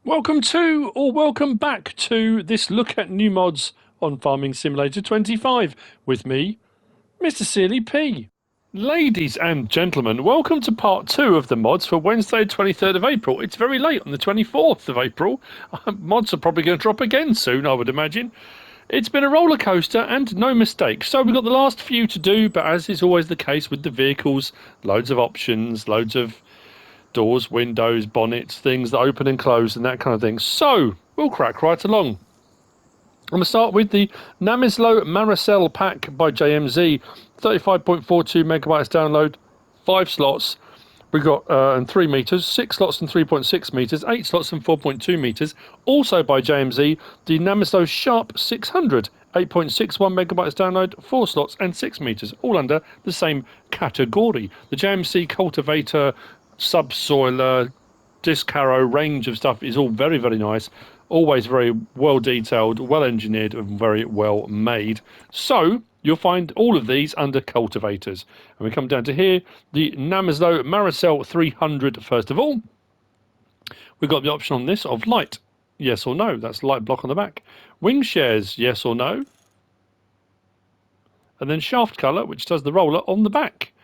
Welcome to, or welcome back to, this look at new mods on Farming Simulator 25 with me, MrSealyp. Ladies and gentlemen, welcome to part 2 of the mods for Wednesday 23rd of April. It's very late on the 24th of April. Mods are probably going to drop again soon, I would imagine. It's been a roller coaster and no mistake. So we've got the last few to do, but as is always the case with the vehicles, loads of options, loads of doors, windows, bonnets, things that open and close and that kind of thing. So we'll crack right along. I'm going to start with the Namyslo Marracell pack by JMZ, 35.42 megabytes download, 5 slots. We've got and 3 meters, 6 slots and 3.6 meters, 8 slots and 4.2 meters. Also by JMZ, the Namyslo Sharp 600, 8.61 megabytes download, 4 slots and 6 meters, all under the same category. The JMC cultivator, subsoiler, disc harrow range of stuff is all very, very nice. Always very well detailed, well engineered, and very well made. So you'll find all of these under cultivators. And we come down to here, the Namyslo Marracell 300 first of all. We've got the option on this of light, yes or no. That's the light block on the back. Wing shares, yes or no. And then shaft colour, which does the roller on the back.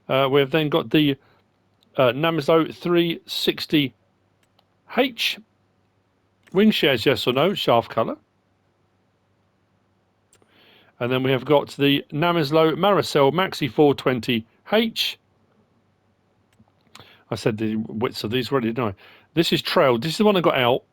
We've then got the Namyslo 360H. Wing shares, yes or no, shaft colour. And then we have got the Namyslo Marracell Maxi 420H. I said the widths of these already, didn't I? This is trailed. This is the one I got out.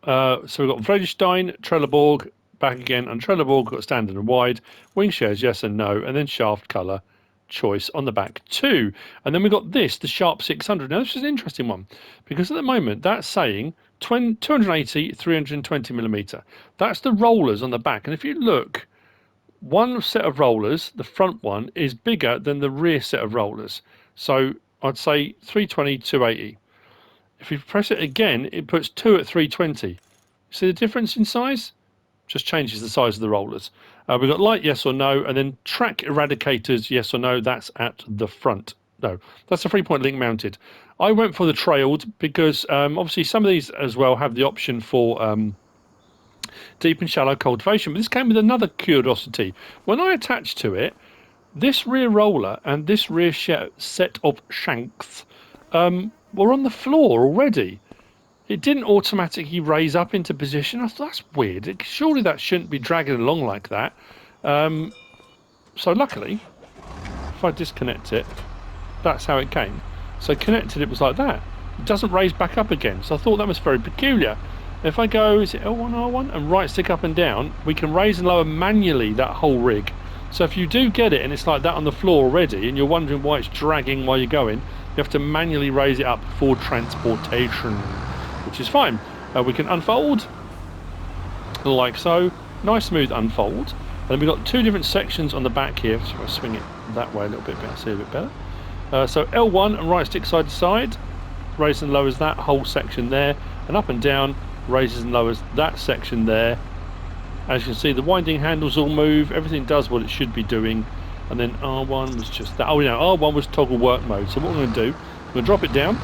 So we've got Vredestein, Trelleborg, back again, and Trelleborg got standard and wide. Wing shares, yes and no. And then shaft colour choice on the back too. And then we've got this, the Sharp 600. Now this is an interesting one because at the moment that's saying 280 320 millimeter. That's the rollers on the back, and if you look, one set of rollers, the front one, is bigger than the rear set of rollers. So I'd say 320 280. If you press it again, it puts 2 at 320. See the difference in size? Just changes the size of the rollers. We've got light, yes or no, and then track eradicators, yes or no. That's at the front. No, that's a 3-point link mounted. I went for the trailed because obviously some of these as well have the option for deep and shallow cultivation. But this came with another curiosity. When I attached to it, this rear roller and this rear set of shanks were on the floor already. It didn't automatically raise up into position. I thought, that's weird. Surely that shouldn't be dragging along like that. So luckily, if I disconnect it, that's how it came. So connected, it was like that. It doesn't raise back up again. So I thought that was very peculiar. If I go, is it L1, R1, and right stick up and down, we can raise and lower manually that whole rig. So if you do get it and it's like that on the floor already, and you're wondering why it's dragging while you're going, you have to manually raise it up for transportation, which is fine. We can unfold like so. Nice smooth unfold. And then we've got 2 different sections on the back here. So if I swing it that way a little bit better, see a bit better. So L1 and right stick side to side, raises and lowers that whole section there, and up and down raises and lowers that section there. As you can see, the winding handles all move, everything does what it should be doing. And then R1 was just that. Oh yeah, R1 was toggle work mode. So what we're going to do, we're going to drop it down.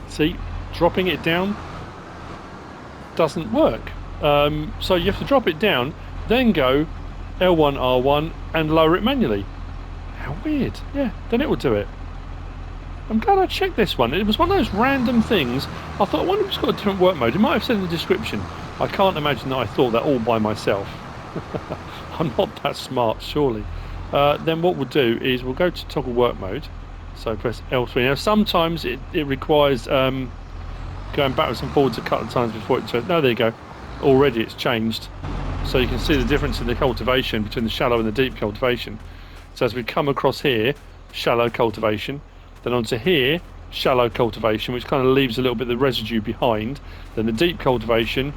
See, dropping it down doesn't work. So you have to drop it down, then go L1, R1 and lower it manually. How weird. Yeah, then it will do it. I'm glad I checked this one. It was one of those random things. I thought, I wonder if it's got a different work mode. It might have said in the description. I can't imagine that I thought that all by myself. I'm not that smart, surely. Then what we'll do is we'll go to toggle work mode. So press L3. Now sometimes it requires going backwards and forwards a couple of times before it turns. No, there you go. Already it's changed. So you can see the difference in the cultivation between the shallow and the deep cultivation. So as we come across here, shallow cultivation, then onto here, shallow cultivation, which kind of leaves a little bit of the residue behind. Then the deep cultivation.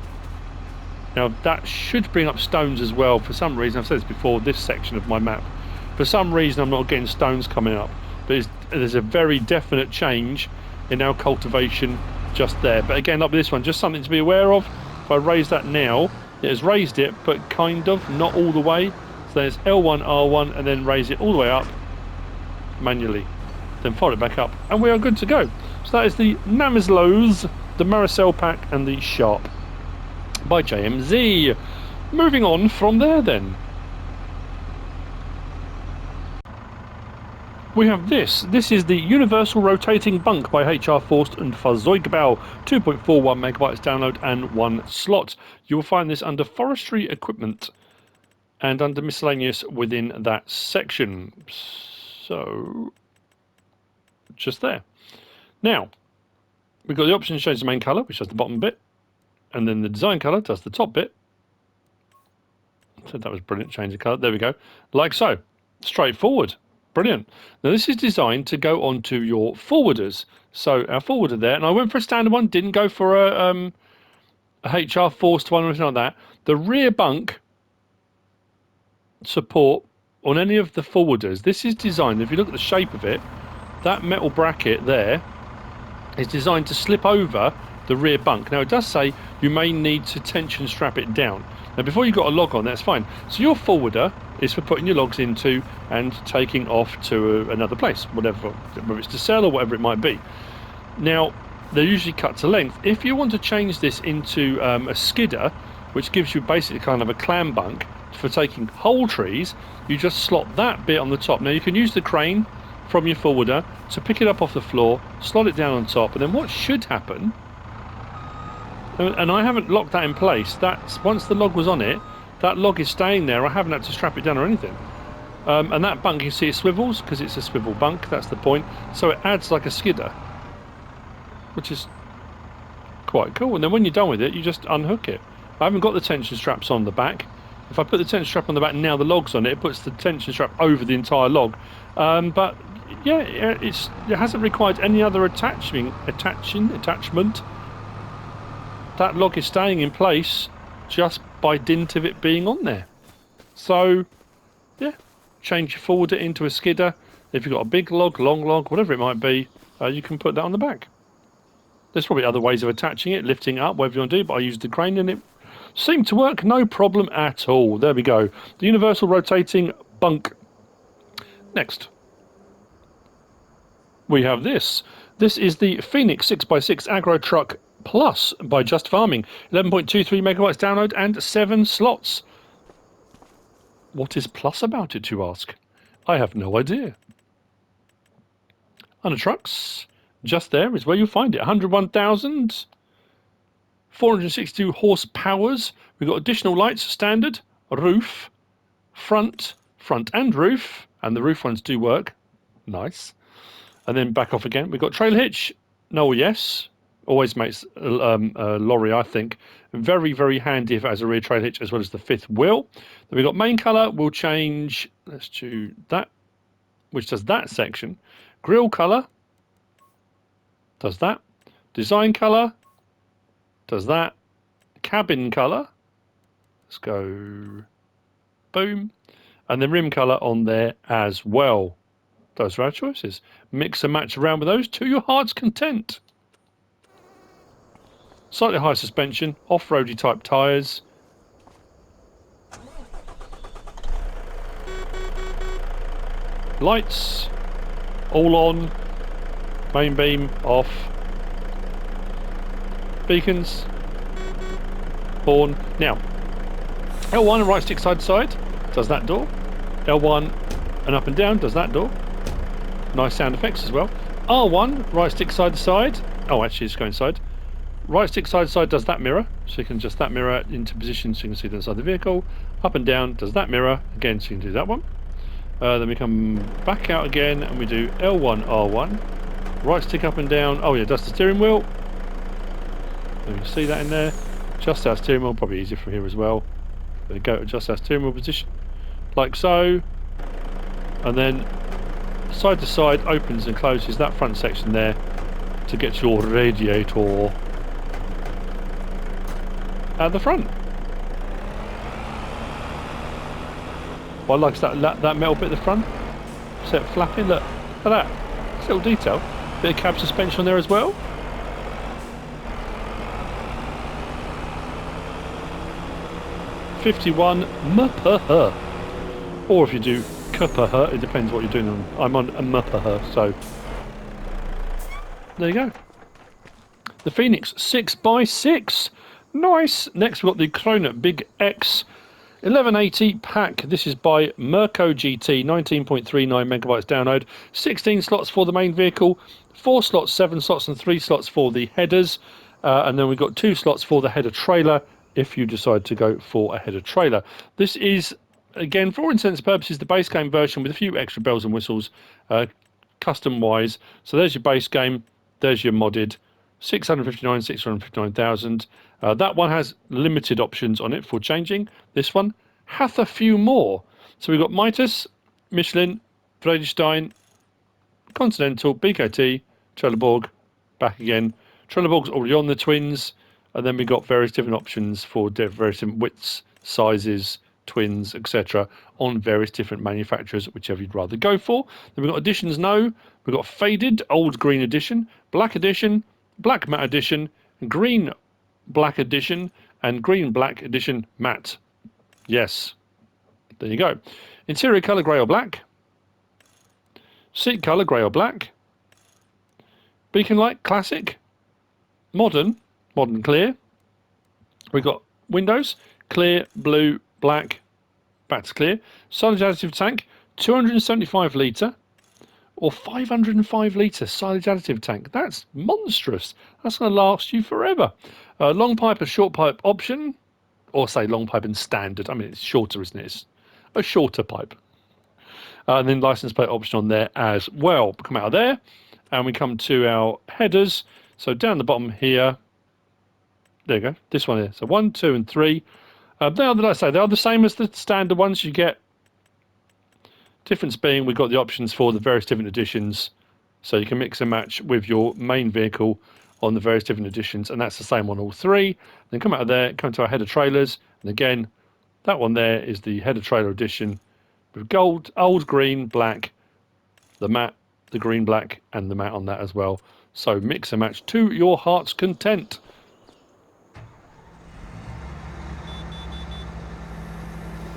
Now that should bring up stones as well. For some reason, I've said this before, this section of my map. For some reason, I'm not getting stones coming up. But there's a very definite change in our cultivation just there. But again, like with this one, just something to be aware of. If I raise that now, it has raised it, but kind of, not all the way. So there's L1, R1, and then raise it all the way up manually. then fold it back up, and we are good to go. So that is the Namyslo's, the Marracell pack, and the Sharp by JMZ. Moving on from there then. We have this. This is the Universal Rotating Bunk by HR Forst and Fahrzeugbau. 2.41 megabytes download and 1 slot. You will find this under Forestry Equipment and under Miscellaneous within that section. So, just there. Now, we've got the option to change the main colour, which does the bottom bit, and then the design colour does the top bit. So that was brilliant, change the colour. There we go. Like so. Straightforward. Brilliant. Now this is designed to go onto your forwarders. So our forwarder there, and I went for a standard one, didn't go for a HR Forst one or anything like that. The rear bunk support on any of the forwarders, this is designed, if you look at the shape of it, that metal bracket there is designed to slip over the rear bunk. Now it does say you may need to tension strap it down. Now before you've got a log on, that's fine. So your forwarder is for putting your logs into and taking off to another place, whatever, whether it's to sell or whatever it might be. Now they're usually cut to length. If you want to change this into a skidder, which gives you basically kind of a clam bunk for taking whole trees, you just slot that bit on the top. Now you can use the crane from your forwarder to pick it up off the floor, slot it down on top, and then what should happen, and I haven't locked that in place, that's once the log was on it, that log is staying there. I haven't had to strap it down or anything. And that bunk, you see it swivels because it's a swivel bunk, that's the point. So it adds like a skidder, which is quite cool. And then when you're done with it, you just unhook it. I haven't got the tension straps on the back. If I put the tension strap on the back and now the log's on it, it puts the tension strap over the entire log. But yeah, it hasn't required any other attachment. That log is staying in place just by dint of it being on there. So yeah, change your forwarder into a skidder. If you've got a big log, long log, whatever it might be, you can put that on the back. There's probably other ways of attaching it, lifting it up, whatever you want to do, but I used the crane and it seemed to work no problem at all. There we go. The Universal Rotating Bunk. Next, we have this. This is the Phoenix 6x6 Agro-Truck-Plus by Just Farming. 11.23 megabytes download and 7 slots. What is plus about it, you ask? I have no idea. Under trucks, just there is where you'll find it. 101,462 horsepowers. We've got additional lights, standard, roof, front and roof. And the roof ones do work. Nice. And then back off again. We've got trailer hitch. No, yes. Always makes a lorry, I think, very, very handy if it has a rear trailer hitch as well as the fifth wheel. Then we've got main colour. We'll change, let's do that, which does that section. Grille colour. Does that. Design colour. Does that. Cabin colour. Let's go. Boom. And then rim colour on there as well. Those are our choices. Mix and match around with those to your heart's content. Slightly high suspension, off-roady type tyres. Lights, all on. Main beam off. Beacons. Horn. Now, L1 right stick side to side does that door. L1 and up and down does that door. Nice sound effects as well. R1 right stick side to side. Oh, actually it's going side. Right stick side to side does that mirror, so you can adjust that mirror into position so you can see the inside of the vehicle. Up and down does that mirror, again so you can do that one. Then we come back out again and we do L1, R1. Right stick up and down, oh yeah, does the steering wheel. You can see that in there. Adjust our steering wheel, probably easier from here as well. There we go, adjust our steering wheel position, like so. And then side to side opens and closes that front section there to get your radiator at the front. Well, I like that metal bit at the front. Set flapping, look at that. It's a little detail. Bit of cab suspension on there as well. $51 mph. Or if you do kph, it depends what you're doing on. I'm on a mph, so There you go. The Phoenix 6x6. Nice. Next we've got the Krone Big X 1180 pack. This is by MircoGT, 19.39 megabytes download. 16 slots for the main vehicle, 4 slots, 7 slots, and 3 slots for the headers. And then we've got 2 slots for the header trailer if you decide to go for a header trailer. This is, again, for all intents and purposes, the base game version with a few extra bells and whistles, custom-wise. So there's your base game, there's your modded. 659,000. That one has limited options on it for changing. This one hath a few more. So we've got Mitas, Michelin, Vredestein, Continental, BKT, Trelleborg, back again. Trelleborg's already on the twins. And then we've got various different options for various different widths, sizes, twins, etc. on various different manufacturers, whichever you'd rather go for. Then we've got editions, no. We've got faded, old green edition, black edition, black matte edition, green black edition, and green black edition matte. Yes, there you go. Interior colour grey or black, seat colour grey or black, beacon light classic, modern clear. We've got windows clear, blue, black, back to clear. Silage additive tank 275 litre. Or 505 litre silage additive tank. That's monstrous. That's going to last you forever. Long pipe or short pipe option. Or say long pipe and standard. I mean, it's shorter, isn't it? It's a shorter pipe. And then license plate option on there as well. Come out of there. And we come to our headers. So down the bottom here. There you go. This one here. So 1, 2, and 3. They are, like I say, they are the same as the standard ones you get. Difference being we've got the options for the various different editions, so you can mix and match with your main vehicle on the various different editions, and that's the same on all three. Then come out of there, come to our header trailers, and again, that one there is the header trailer edition with gold, old, green, black, the matte, the green, black, and the matte on that as well. So mix and match to your heart's content.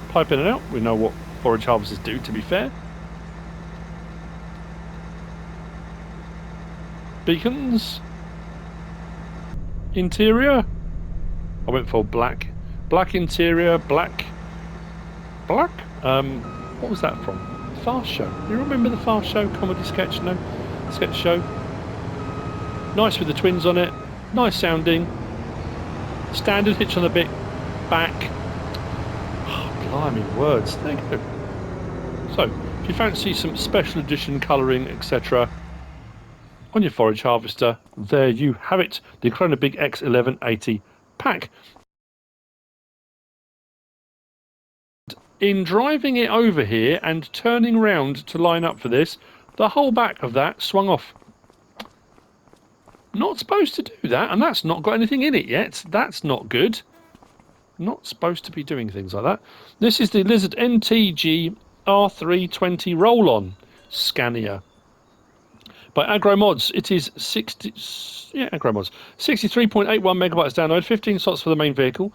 Pipe in and out, we know what forage harvesters do, to be fair. Beacons. Interior. I went for black. Black interior, black. What was that from? Fast Show. You remember the Fast Show comedy sketch? No? Sketch show. Nice with the twins on it. Nice sounding. Standard hitch on the bit back. Blimey, words. There you go. So, if you fancy some special edition colouring, etc., on your forage harvester, there you have it. The Krone Big X 1180 pack. In driving it over here and turning round to line up for this, the whole back of that swung off. Not supposed to do that, and that's not got anything in it yet. That's not good. Not supposed to be doing things like that. This is the Lizard NTG R320 roll-on Scania by Agro-Mods. It is 63.81 megabytes download, 15 slots for the main vehicle.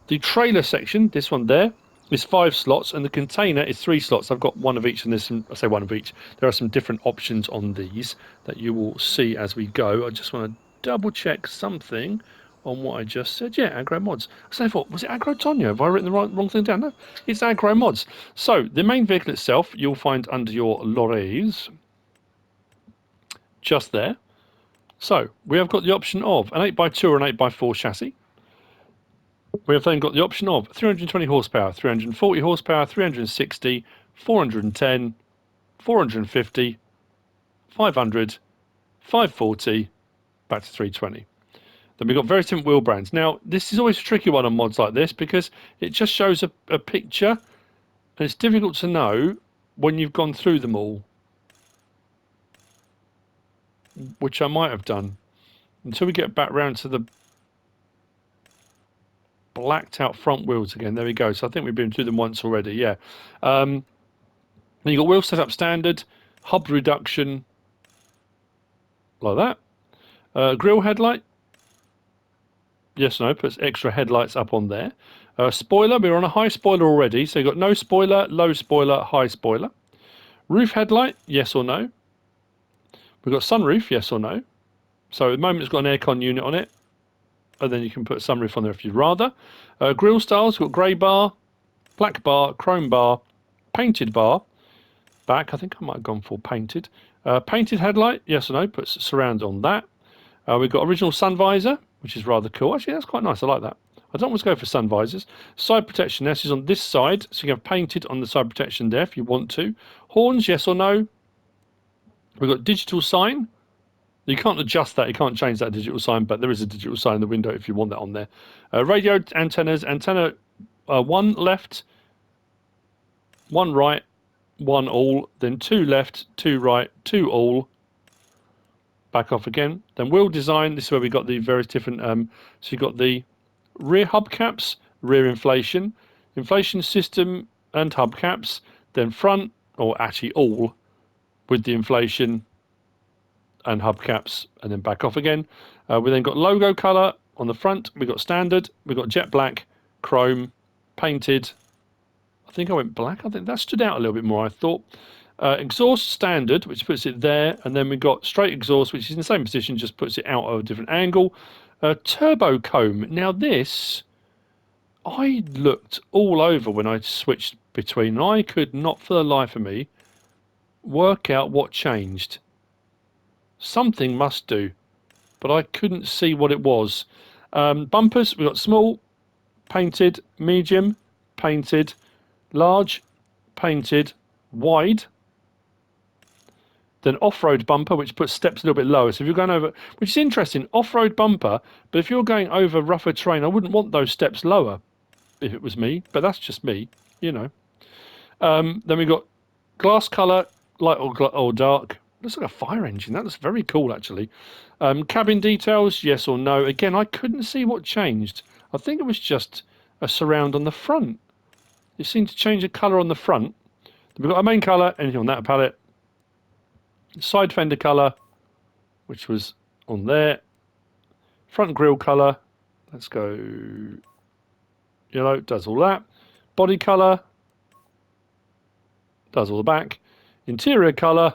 The trailer section, this one there, is 5 slots, and the container is 3 slots. I've got one of each, and there's some, I say one of each. There are some different options on these that you will see as we go. I just want to double check something on what I just said. Yeah, Agro-Mods. So I thought, was it Agro-Tonio? Have I written the wrong thing down? No, it's Agro-Mods. So the main vehicle itself, you'll find under your lorries, just there. So we have got the option of an 8x2 or an 8x4 chassis. We have then got the option of 320 horsepower, 340 horsepower, 360, 410, 450, 500, 540, back to 320. Then we've got various different wheel brands. Now, this is always a tricky one on mods like this because it just shows a picture, and it's difficult to know when you've gone through them all, which I might have done, until we get back round to the blacked out front wheels again. There we go. So I think we've been through them once already, yeah. Then you've got wheel setup standard, hub reduction, like that. Grille headlight. Yes, no, puts extra headlights up on there. Spoiler, we're on a high spoiler already. So you've got no spoiler, low spoiler, high spoiler. Roof headlight, yes or no. We've got sunroof, yes or no. So at the moment it's got an aircon unit on it, and then you can put a sunroof on there if you'd rather. Grille styles, we've got grey bar, black bar, chrome bar, painted bar. Back, I think I might have gone for painted. Painted headlight, yes or no, puts surround on that. We've got original sun visor, which is rather cool. Actually, that's quite nice. I like that. I don't always go for sun visors. Side protection, this is on this side, so you can have painted on the side protection there if you want to. Horns, yes or no. We've got digital sign. You can't adjust that, you can't change that digital sign, but there is a digital sign in the window if you want that on there. Radio antennas, antenna 1 left, 1 right, 1 all, then 2 left, 2 right, 2 all. Back off again. Then wheel design, this is where we got the various different, so you've got the rear hubcaps, rear inflation system and hubcaps, then front, or actually all, with the inflation and hubcaps, and then back off again. We then got logo colour on the front, we got standard, we got jet black, chrome, painted. I think I went black. I think that stood out a little bit more, I thought. Exhaust standard, which puts it there, and then we've got straight exhaust, which is in the same position, just puts it out at a different angle. Turbo comb. Now this, I looked all over when I switched between, and I could not for the life of me work out what changed. Something must do, but I couldn't see what it was. Bumpers, we've got small, painted, medium, painted, large, painted, wide. Then off-road bumper, which puts steps a little bit lower. So if you're going over, which is interesting, off-road bumper, but if you're going over rougher terrain, I wouldn't want those steps lower if it was me, but that's just me, you know. Then we've got glass colour, light or dark. Looks like a fire engine. That looks very cool, actually. Cabin details, yes or no. Again, I couldn't see what changed. I think it was just a surround on the front. It seemed to change the colour on the front. We've got our main colour, anything on that palette. Side fender colour, which was on there. Front grille colour, let's go yellow, does all that. Body colour, does all the back. Interior colour,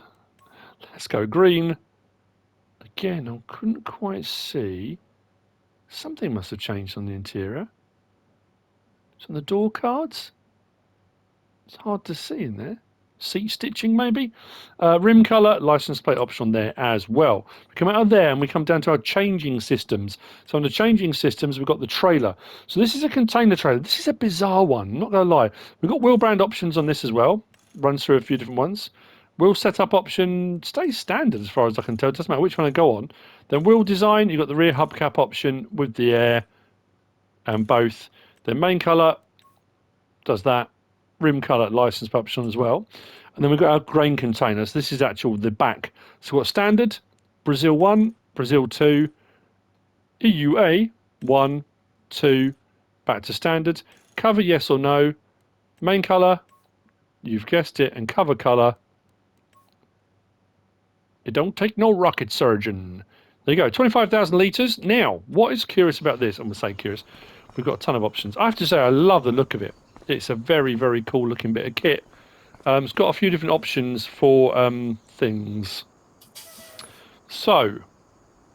let's go green. Again, I couldn't quite see. Something must have changed on the interior. It's on the door cards. It's hard to see in there. Seat stitching, maybe. Rim colour, license plate option on there as well. We come out of there and we come down to our changing systems. So on the changing systems, we've got the trailer. So this is a container trailer. This is a bizarre one, I'm not going to lie. We've got wheel brand options on this as well. Runs through a few different ones. Wheel setup option stays standard as far as I can tell. It doesn't matter which one I go on. Then wheel design, you've got the rear hubcap option with the air and both. Then main colour does that. Rim colour license plate option as well. And then we've got our grain containers. This is actual the back. So we've got standard, Brazil 1, Brazil 2, EUA 1, 2, back to standard. Cover yes or no. Main colour, you've guessed it, and cover colour. It don't take no rocket surgeon. There you go, 25,000 litres. Now, what is curious about this? I'm going to say curious. We've got a ton of options. I have to say I love the look of it. It's a very, very cool looking bit of kit. It's got a few different options for things. So,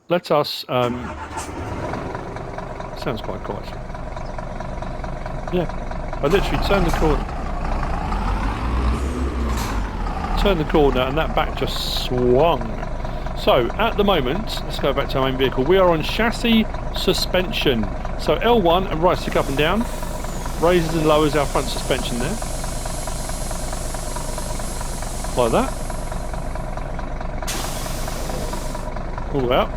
let us... sounds quite cool, actually. Yeah, I literally turned the corner and that back just swung. So, at the moment, let's go back to our main vehicle. We are on chassis suspension. So, L1 and right stick up and down. Raises and lowers our front suspension there. Like that. All out.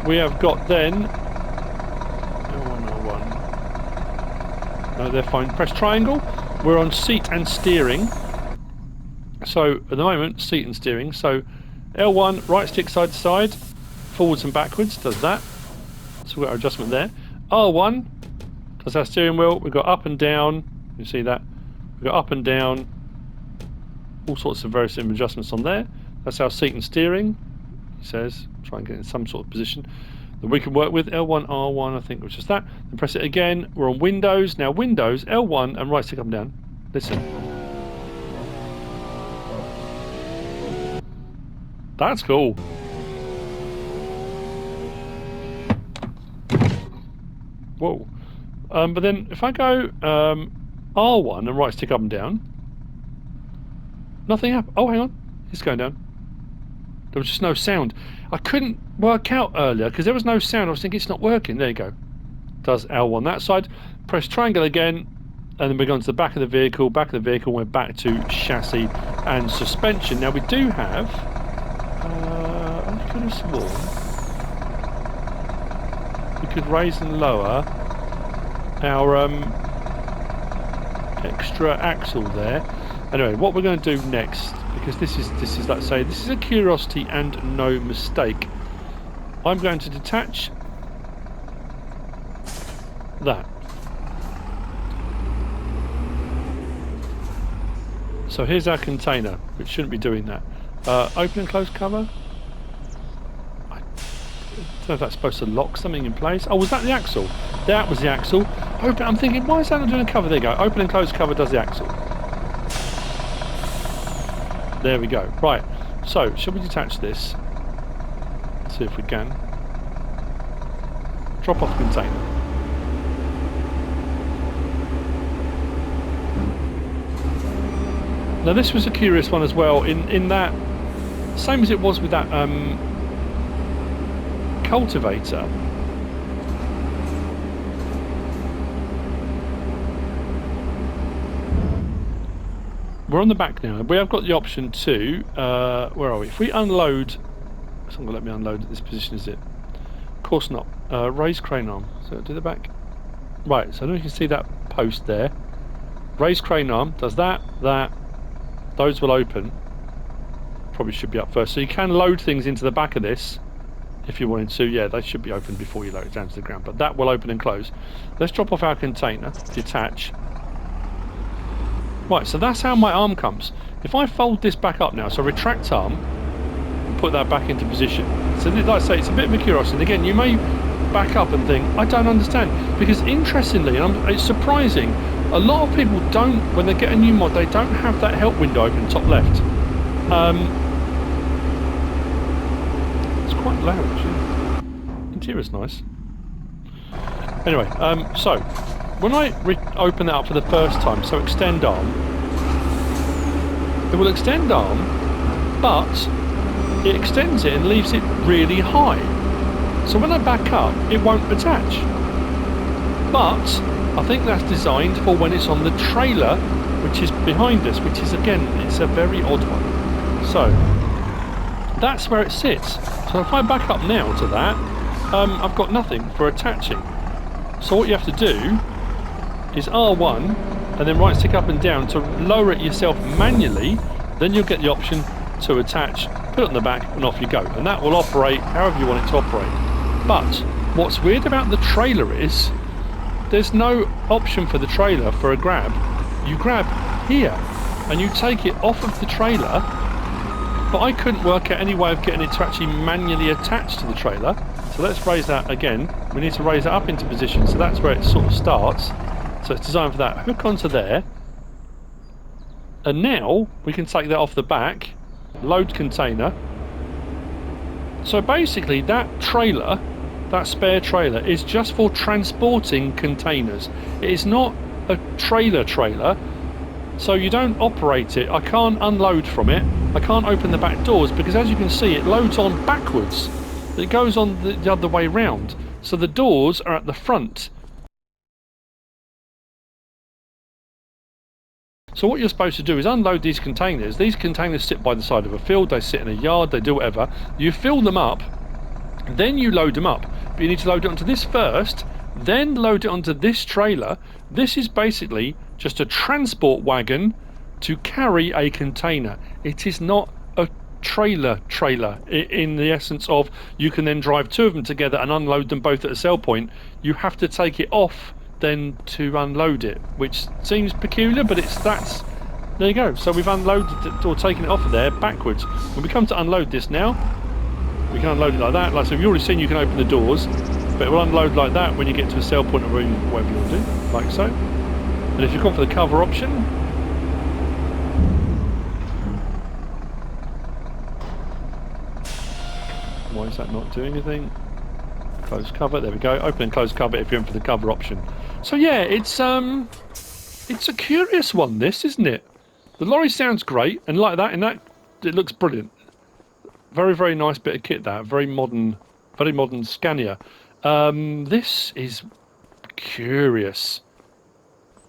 We have got then... L1. No, they're fine. Press triangle. We're on seat and steering. So, at the moment, seat and steering. So, L1, right stick side to side. Forwards and backwards. Does that. So, we've got our adjustment there. R1. That's our steering wheel. We've got up and down. You see that? We've got up and down. All sorts of various adjustments on there. That's our seat and steering. He says, try and get in some sort of position that we can work with. L1, R1, I think, which is that. Then press it again. We're on Windows. Now Windows, L1 and right stick up and down. Listen. That's cool. Whoa. But then if I go R1 and right stick up and down, nothing happened. Oh, hang on. It's going down. There was just no sound. I couldn't work out earlier because there was no sound. I was thinking it's not working. There you go. Does L1 that side. Press triangle again, and then we're going to the back of the vehicle. Back of the vehicle, we're back to chassis and suspension. Now we do have. I could have sworn we could raise and lower our extra axle there. Anyway, what we're going to do next, because this is let's say this is a curiosity and no mistake. I'm going to detach that. So here's our container, which shouldn't be doing that. Open and close cover. I don't know if that's supposed to lock something in place. Oh, was that the axle? That was the axle. Open. I'm thinking, why is that not doing a cover? There you go. Open and close cover does the axle. There we go. Right. So, shall we detach this? Let's see if we can. Drop off container. Now this was a curious one as well, in that, same as it was with that cultivator. We're on the back now. We have got the option to, where are we? If we unload, it's not going to let me unload at this position, is it? Of course not. Raise crane arm. So do the back. Right, so I don't know if you can see that post there. Raise crane arm, does that. Those will open. Probably should be up first. So you can load things into the back of this if you wanted to. Yeah, they should be open before you load it down to the ground. But that will open and close. Let's drop off our container. Detach. Right, so that's how my arm comes. If I fold this back up now, so retract arm, and put that back into position. So like I say, it's a bit of a curiosity. And again, you may back up and think, I don't understand. Because interestingly, and it's surprising, a lot of people don't, when they get a new mod, they don't have that help window open top left. It's quite loud actually. Interior's nice. Anyway, so when I open that up for the first time, so extend arm, it will extend arm, but it extends it and leaves it really high. So when I back up, it won't attach. But I think that's designed for when it's on the trailer, which is behind us, which is, again, it's a very odd one. So that's where it sits. So if I back up now to that, I've got nothing for attaching. So what you have to do is R1 and then right stick up and down to lower it yourself manually. Then you'll get the option to attach, put it on the back, and off you go. And that will operate however you want it to operate. But what's weird about the trailer is there's no option for the trailer for a grab. You grab here and you take it off of the trailer, but I couldn't work out any way of getting it to actually manually attach to the trailer. So let's raise that again. We need to raise it up into position, so that's where it sort of starts. So it's designed for that. Hook onto there, and now we can take that off the back, load container. So basically that trailer, that spare trailer, is just for transporting containers. It is not a trailer, so you don't operate it. I can't unload from it. I can't open the back doors because, as you can see, it loads on backwards. It goes on the other way round. So the doors are at the front. So what you're supposed to do is unload these containers. These containers sit by the side of a field, they sit in a yard, they do whatever. You fill them up, then you load them up. But you need to load it onto this first, then load it onto this trailer. This is basically just a transport wagon to carry a container. It is not a trailer in the essence of you can then drive two of them together and unload them both at a sell point. You have to take it off then to unload it, which seems peculiar, but that's there you go. So we've unloaded it, or taken it off of there backwards. When we come to unload this now, we can unload it like that. Like so, you've already seen you can open the doors, but it will unload like that when you get to a sell point or whatever you want to do, like so. And if you've gone for the cover option, why is that not doing anything? Close cover, there we go. Open and close cover if you're in for the cover option. So yeah, it's a curious one, this, isn't it? The lorry sounds great, and like that, it looks brilliant. Very, very nice bit of kit, that. Very modern Scania. This is curious.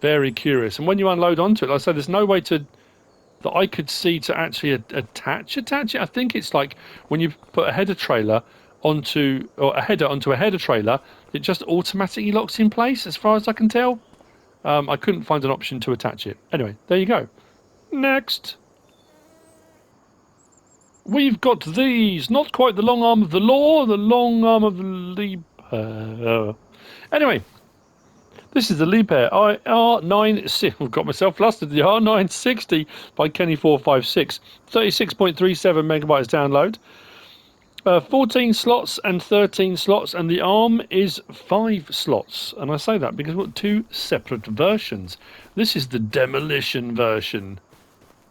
Very curious. And when you unload onto it, like I said, there's no way that I could see to actually attach it. I think it's like when you put a header trailer onto a header trailer, it just automatically locks in place, as far as I can tell. I couldn't find an option to attach it. Anyway, there you go. Next. We've got these. Not quite the long arm of the law, the long arm of the Liebherr. Anyway, this is the Liebherr R960. I've got myself flustered. The R960 by Kenny456. 36.37 megabytes download. 14 slots and 13 slots, and the ARM is 5 slots. And I say that because we've got 2 separate versions. This is the demolition version.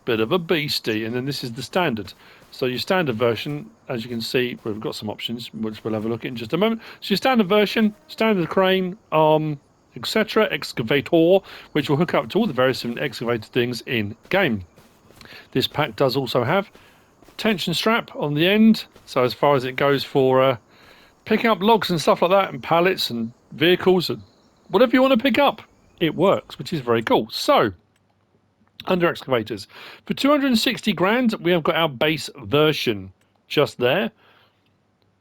Bit of a beastie. And then this is the standard. So your standard version, as you can see, we've got some options, which we'll have a look at in just a moment. So your standard version, standard crane, arm, etc., excavator, which will hook up to all the various different excavator things in game. This pack does also have tension strap on the end, so as far as it goes for picking up logs and stuff like that, and pallets and vehicles and whatever you want to pick up, it works, which is very cool. So under excavators, for 260 grand, we have got our base version just there.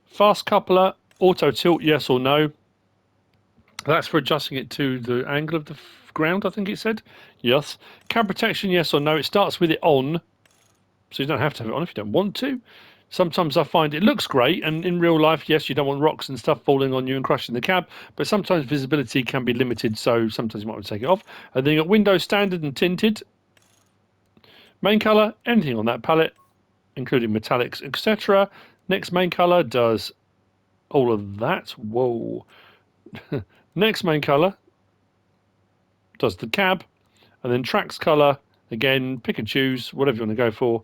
Fast coupler, auto tilt, yes or no. That's for adjusting it to the angle of the ground, I think it said. Yes. Cab protection, yes or no. It starts with it on, so you don't have to have it on if you don't want to. Sometimes I find it looks great, and in real life, yes, you don't want rocks and stuff falling on you and crushing the cab, but sometimes visibility can be limited, so sometimes you might want to take it off. And then you've got windows standard and tinted. Main colour, anything on that palette, including metallics, etc. Next main colour does all of that. Whoa. Next main colour does the cab, and then tracks colour, again, pick and choose, whatever you want to go for,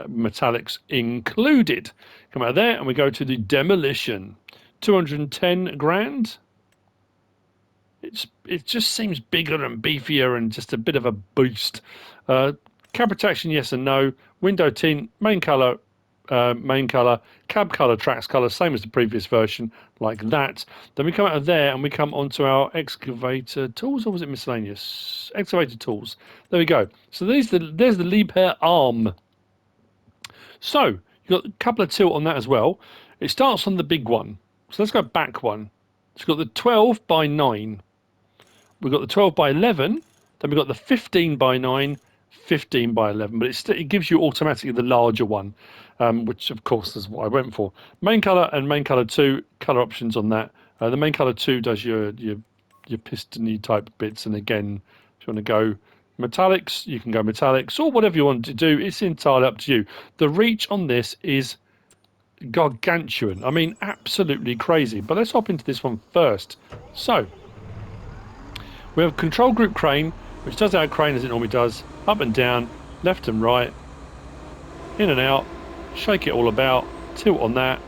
metallics included. Come out of there, and we go to the demolition. 210 grand. It just seems bigger and beefier and just a bit of a boost. Cab protection, yes and no. Window tint, main colour, cab colour, tracks colour, same as the previous version, like that. Then we come out of there and we come onto our excavator tools, or was it miscellaneous? Excavator tools. There we go. So there's the Liebherr arm. So you've got a couple of tilt on that as well. It starts on the big one. So let's go back one. So we've got the 12 by 9. We've got the 12 by 11. Then we've got the 15 by 9. 15 by 11, but it gives you automatically the larger one, which of course is what I went for. Main colour and main colour 2 colour options on that. The main colour 2 does your pistony type bits, and again, if you want to go metallics, you can go metallics, or whatever you want to do. It's entirely up to you. The reach on this is gargantuan. I mean, absolutely crazy. But let's hop into this one first. So we have control group crane, which does our crane as it normally does, up and down, left and right, in and out, shake it all about, tilt on that.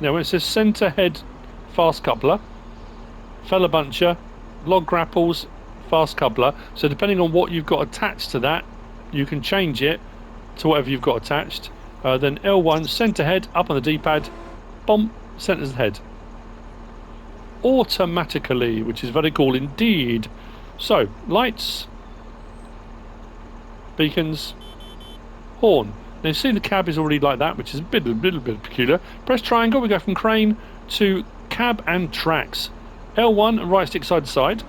Now when it says centre head fast coupler, fella buncher, log grapples, fast coupler, so depending on what you've got attached to that, you can change it to whatever you've got attached. Then L1, centre head, up on the D-pad, bomb, centres the head. Automatically, which is very cool indeed. So, lights, beacons, horn. Now you see the cab is already like that, which is a little bit peculiar. Press triangle, we go from crane to cab and tracks. L1 and right stick side to side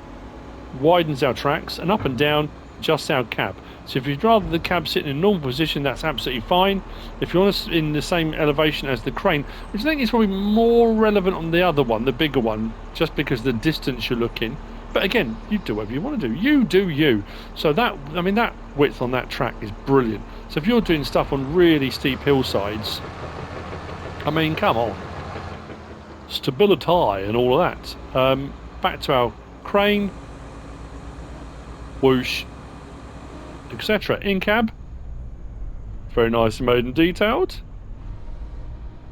widens our tracks, and up and down just our cab. So if you'd rather the cab sit in a normal position, that's absolutely fine. If you want it in the same elevation as the crane, which I think is probably more relevant on the other one, the bigger one, just because of the distance you're looking. But again, you do whatever you want to do. You do you. So that, I mean, that width on that track is brilliant. So if you're doing stuff on really steep hillsides, I mean, come on. Stability and all of that. Back to our crane. Whoosh. Etc. In cab. Very nicely made and detailed.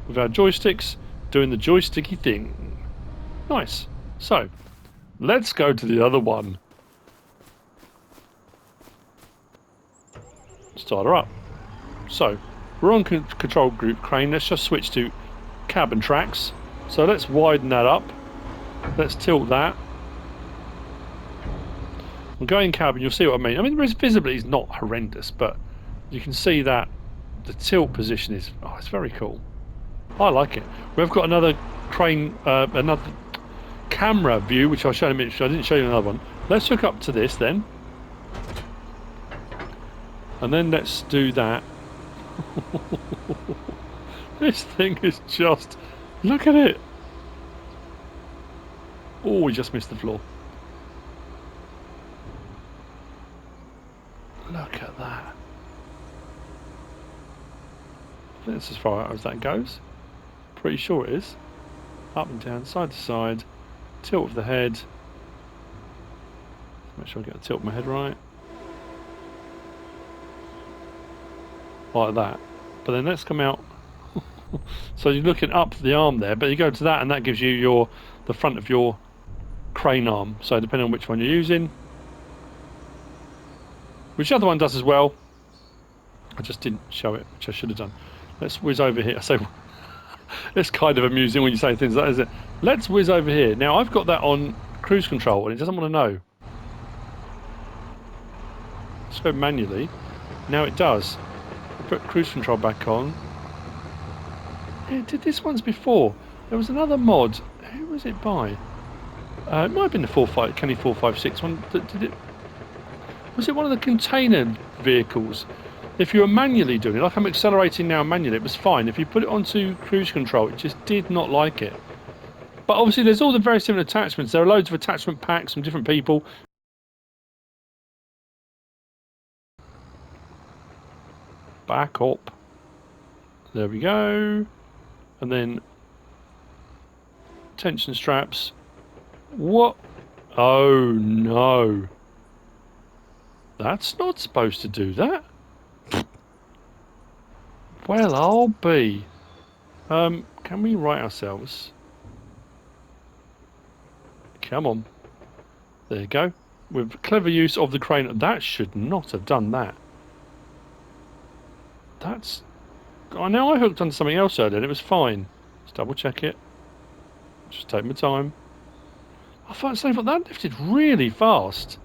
With our joysticks. doing the joysticky thing. Nice. So, let's go to the other one. Start her up. So, we're on control group crane. Let's just switch to cabin tracks. So let's widen that up. Let's tilt that. We'll go in cabin, you'll see what I mean. I mean, the visibility is not horrendous, but you can see that the tilt position is, oh, it's very cool. I like it. We've got another crane, another camera view, which I'll show you in a minute. I didn't show you another one. Let's hook up to this then. And then let's do that. This thing is just, look at it. Oh, we just missed the floor. Look at that. I think that's as far out as that goes. Pretty sure it is. Up and down, side to side. Tilt of the head. Make sure I get the tilt of my head right. Like that. But then let's come out. So you're looking up the arm there, but you go to that and that gives you the front of your crane arm. So depending on which one you're using. Which the other one does as well. I just didn't show it, which I should have done. Let's whiz over here. So it's kind of amusing when you say things like that, isn't it? Let's whiz over here. Now I've got that on cruise control and it doesn't want to know. Let's go manually. Now it does. I'll put cruise control back on. Yeah, it did this once before. There was another mod. Who was it by? It might have been the Kenny 456 one. Did it? Was it one of the container vehicles? If you were manually doing it, like I'm accelerating now manually, it was fine. If you put it onto cruise control, it just did not like it. But obviously there's all the very similar attachments. There are loads of attachment packs from different people. Back up. There we go. And then tension straps. What? Oh no. That's not supposed to do that. Well, I'll be. Can we right ourselves? Come on. There you go. With clever use of the crane. That should not have done that. That's... I know I hooked onto something else earlier and it was fine. Let's double check it. Just take my time. I thought that lifted really fast.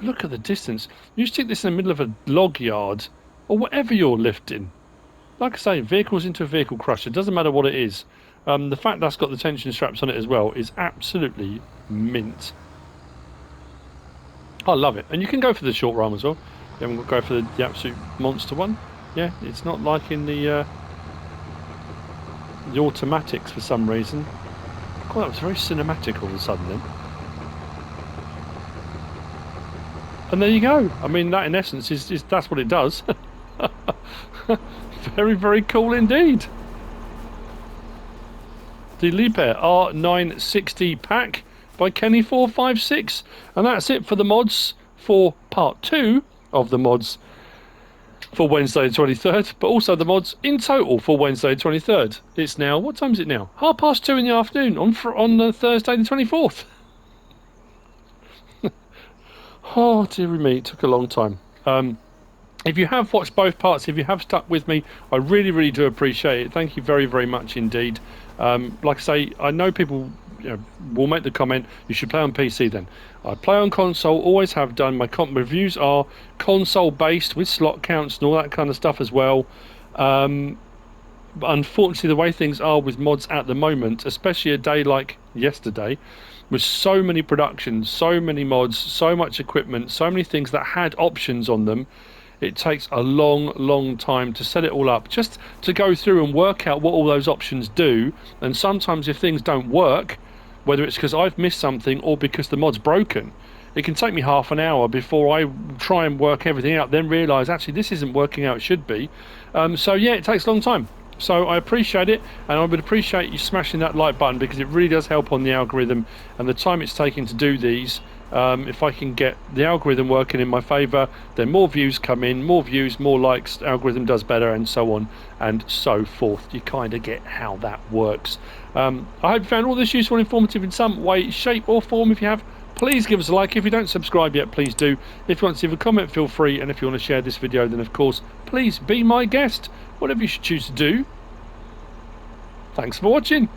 Look at the distance. You stick this in the middle of a log yard or whatever you're lifting. Like I say, vehicles into a vehicle crusher. Doesn't matter what it is. The fact that's got the tension straps on it as well is absolutely mint. I love it. And you can go for the short run as well. You haven't got to go for the absolute monster one. Yeah, it's not like in the automatics for some reason. God, that was very cinematic all of a sudden then. And there you go. I mean, that in essence is that's what it does. Very, very cool indeed. The Liebherr R960 pack by Kenny 456. And that's it for the mods for part 2 of the mods for Wednesday the 23rd, but also the mods in total for Wednesday the 23rd. It's now, what time is it now? 2:30 in the afternoon on Thursday the 24th. Oh dearie me, it took a long time. If you have watched both parts, if you have stuck with me, I really, really do appreciate it. Thank you very, very much indeed. Like I say, I know people will make the comment, you should play on PC then. I play on console, always have done. My reviews are console based with slot counts and all that kind of stuff as well. But unfortunately, the way things are with mods at the moment, especially a day like yesterday, with so many productions, so many mods, so much equipment, so many things that had options on them, it takes a long, long time to set it all up, just to go through and work out what all those options do. And sometimes if things don't work, whether it's because I've missed something or because the mod's broken, it can take me half an hour before I try and work everything out, then realise actually this isn't working how it should be. So yeah, it takes a long time. So I appreciate it, and I would appreciate you smashing that like button because it really does help on the algorithm, and the time it's taking to do these If I can get the algorithm working in my favour, then more views come in, more views, more likes, algorithm does better, and so on and so forth. You kind of get how that works. I hope you found all this useful and informative in some way, shape or form. If you have, please give us a like. If you don't subscribe yet, please do. If you want to leave a comment, feel free. And if you want to share this video, then of course, please be my guest. Whatever you should choose to do. Thanks for watching.